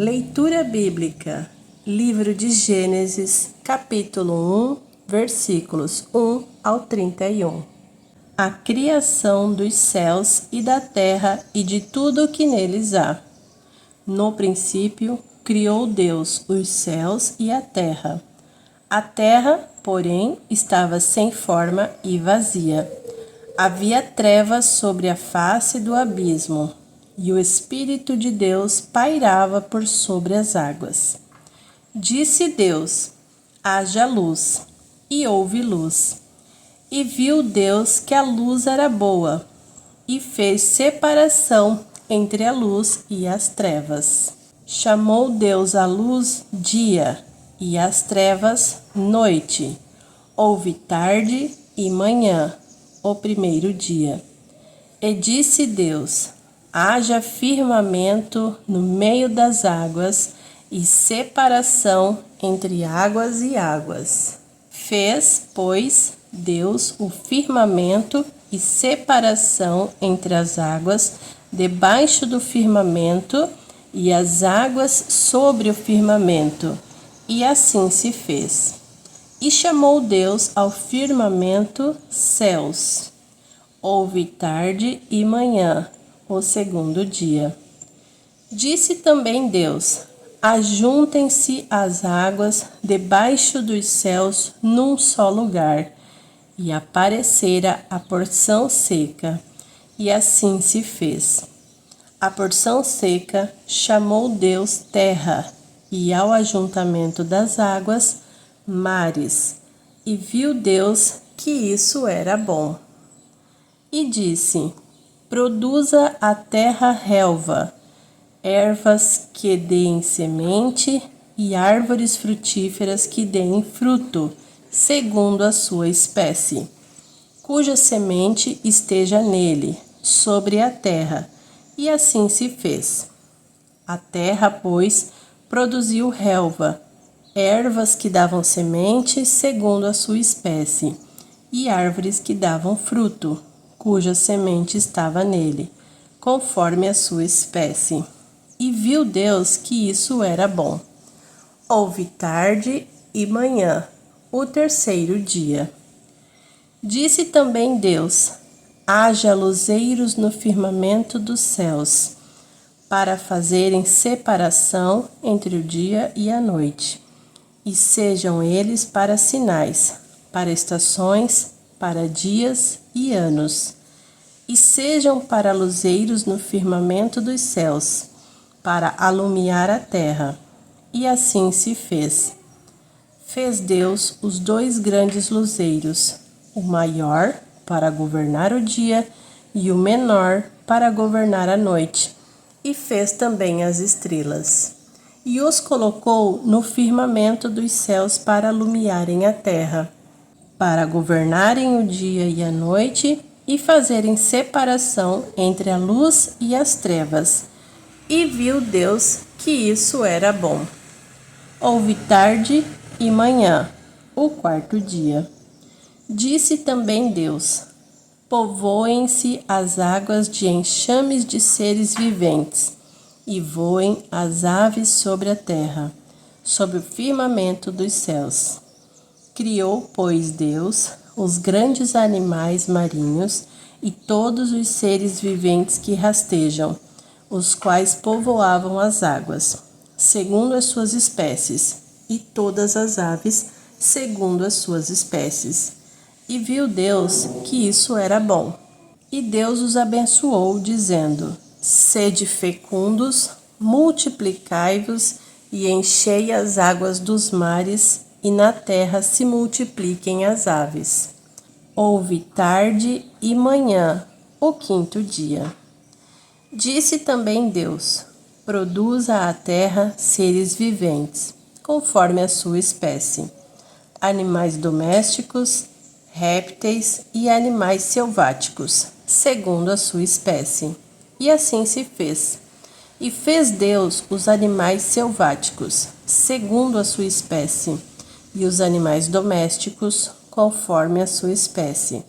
Leitura bíblica, livro de Gênesis, capítulo 1, versículos 1 ao 31. A criação dos céus e da terra e de tudo o que neles há. No princípio, criou Deus os céus e a terra. A terra, porém, estava sem forma e vazia. Havia trevas sobre a face do abismo, e o Espírito de Deus pairava por sobre as águas. Disse Deus: haja luz, e houve luz. E viu Deus que a luz era boa, e fez separação entre a luz e as trevas. Chamou Deus a luz dia, e as trevas noite. Houve tarde e manhã, o primeiro dia. E disse Deus: haja firmamento no meio das águas, e separação entre águas e águas. Fez, pois, Deus o firmamento e separação entre as águas debaixo do firmamento e as águas sobre o firmamento. E assim se fez. E chamou Deus ao firmamento céus. Houve tarde e manhã, o segundo dia. Disse também Deus: ajuntem-se as águas debaixo dos céus num só lugar. E aparecera a porção seca. E assim se fez. A porção seca chamou Deus terra, e ao ajuntamento das águas, mares. E viu Deus que isso era bom. E disse: produza a terra relva, ervas que deem semente e árvores frutíferas que deem fruto, segundo a sua espécie, cuja semente esteja nele, sobre a terra. E assim se fez. A terra, pois, produziu relva, ervas que davam semente, segundo a sua espécie, e árvores que davam fruto, cuja semente estava nele, conforme a sua espécie. E viu Deus que isso era bom. Houve tarde e manhã, o terceiro dia. Disse também Deus: haja luzeiros no firmamento dos céus, para fazerem separação entre o dia e a noite, e sejam eles para sinais, para estações, para dias e anos, e sejam para luzeiros no firmamento dos céus, para alumiar a terra. E assim se fez. Fez Deus os dois grandes luzeiros, o maior para governar o dia e o menor para governar a noite, e fez também as estrelas. E os colocou no firmamento dos céus para alumiarem a terra, para governarem o dia e a noite, e fazerem separação entre a luz e as trevas. E viu Deus que isso era bom. Houve tarde e manhã, o quarto dia. Disse também Deus: povoem-se as águas de enxames de seres viventes, e voem as aves sobre a terra, sobre o firmamento dos céus. Criou, pois, Deus os grandes animais marinhos e todos os seres viventes que rastejam, os quais povoavam as águas, segundo as suas espécies, e todas as aves, segundo as suas espécies. E viu Deus que isso era bom. E Deus os abençoou, dizendo: sede fecundos, multiplicai-vos e enchei as águas dos mares, e na terra se multipliquem as aves. Houve tarde e manhã, o quinto dia. Disse também Deus: produza a terra seres viventes, conforme a sua espécie, animais domésticos, répteis e animais selváticos, segundo a sua espécie. E assim se fez. E fez Deus os animais selváticos, segundo a sua espécie, e os animais domésticos, conforme a sua espécie,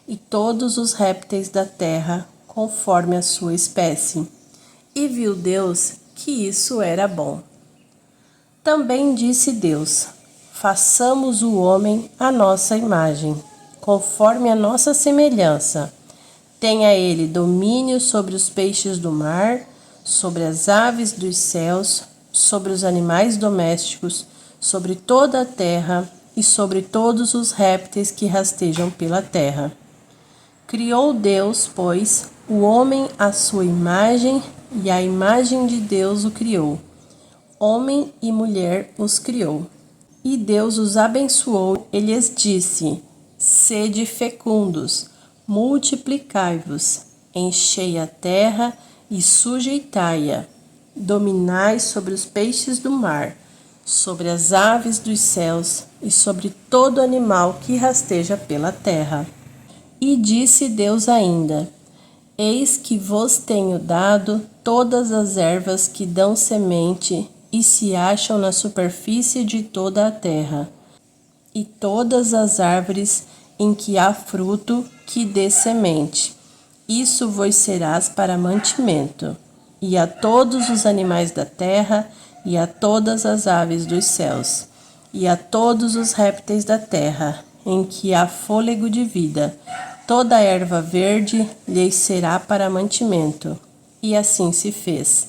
e todos os répteis da terra, conforme a sua espécie. E viu Deus que que isso era bom. Também disse Deus: façamos o homem à nossa imagem, conforme a nossa semelhança. Tenha ele domínio sobre os peixes do mar, sobre as aves dos céus, sobre os animais domésticos, sobre toda a terra e sobre todos os répteis que rastejam pela terra. Criou Deus, pois, o homem à sua imagem, e à imagem de Deus o criou. Homem e mulher os criou. E Deus os abençoou e lhes disse: sede fecundos, multiplicai-vos, enchei a terra e sujeitai-a. Dominai sobre os peixes do mar, sobre as aves dos céus e sobre todo animal que rasteja pela terra. E disse Deus ainda: eis que vos tenho dado todas as ervas que dão semente e se acham na superfície de toda a terra, e todas as árvores em que há fruto que dê semente. Isso vos serás para mantimento, e a todos os animais da terra, e a todas as aves dos céus, e a todos os répteis da terra, em que há fôlego de vida. Toda a erva verde lhes será para mantimento. E assim se fez.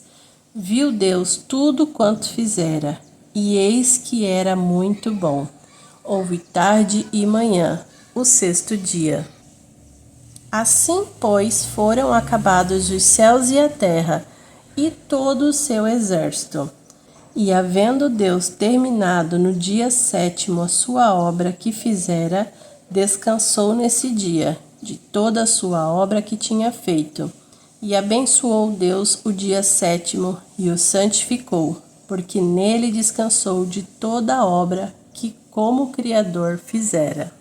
Viu Deus tudo quanto fizera, e eis que era muito bom. Houve tarde e manhã, o sexto dia. Assim, pois, foram acabados os céus e a terra, e todo o seu exército. E havendo Deus terminado no dia sétimo a sua obra que fizera, descansou nesse dia de toda a sua obra que tinha feito. E abençoou Deus o dia sétimo e o santificou, porque nele descansou de toda a obra que como Criador fizera.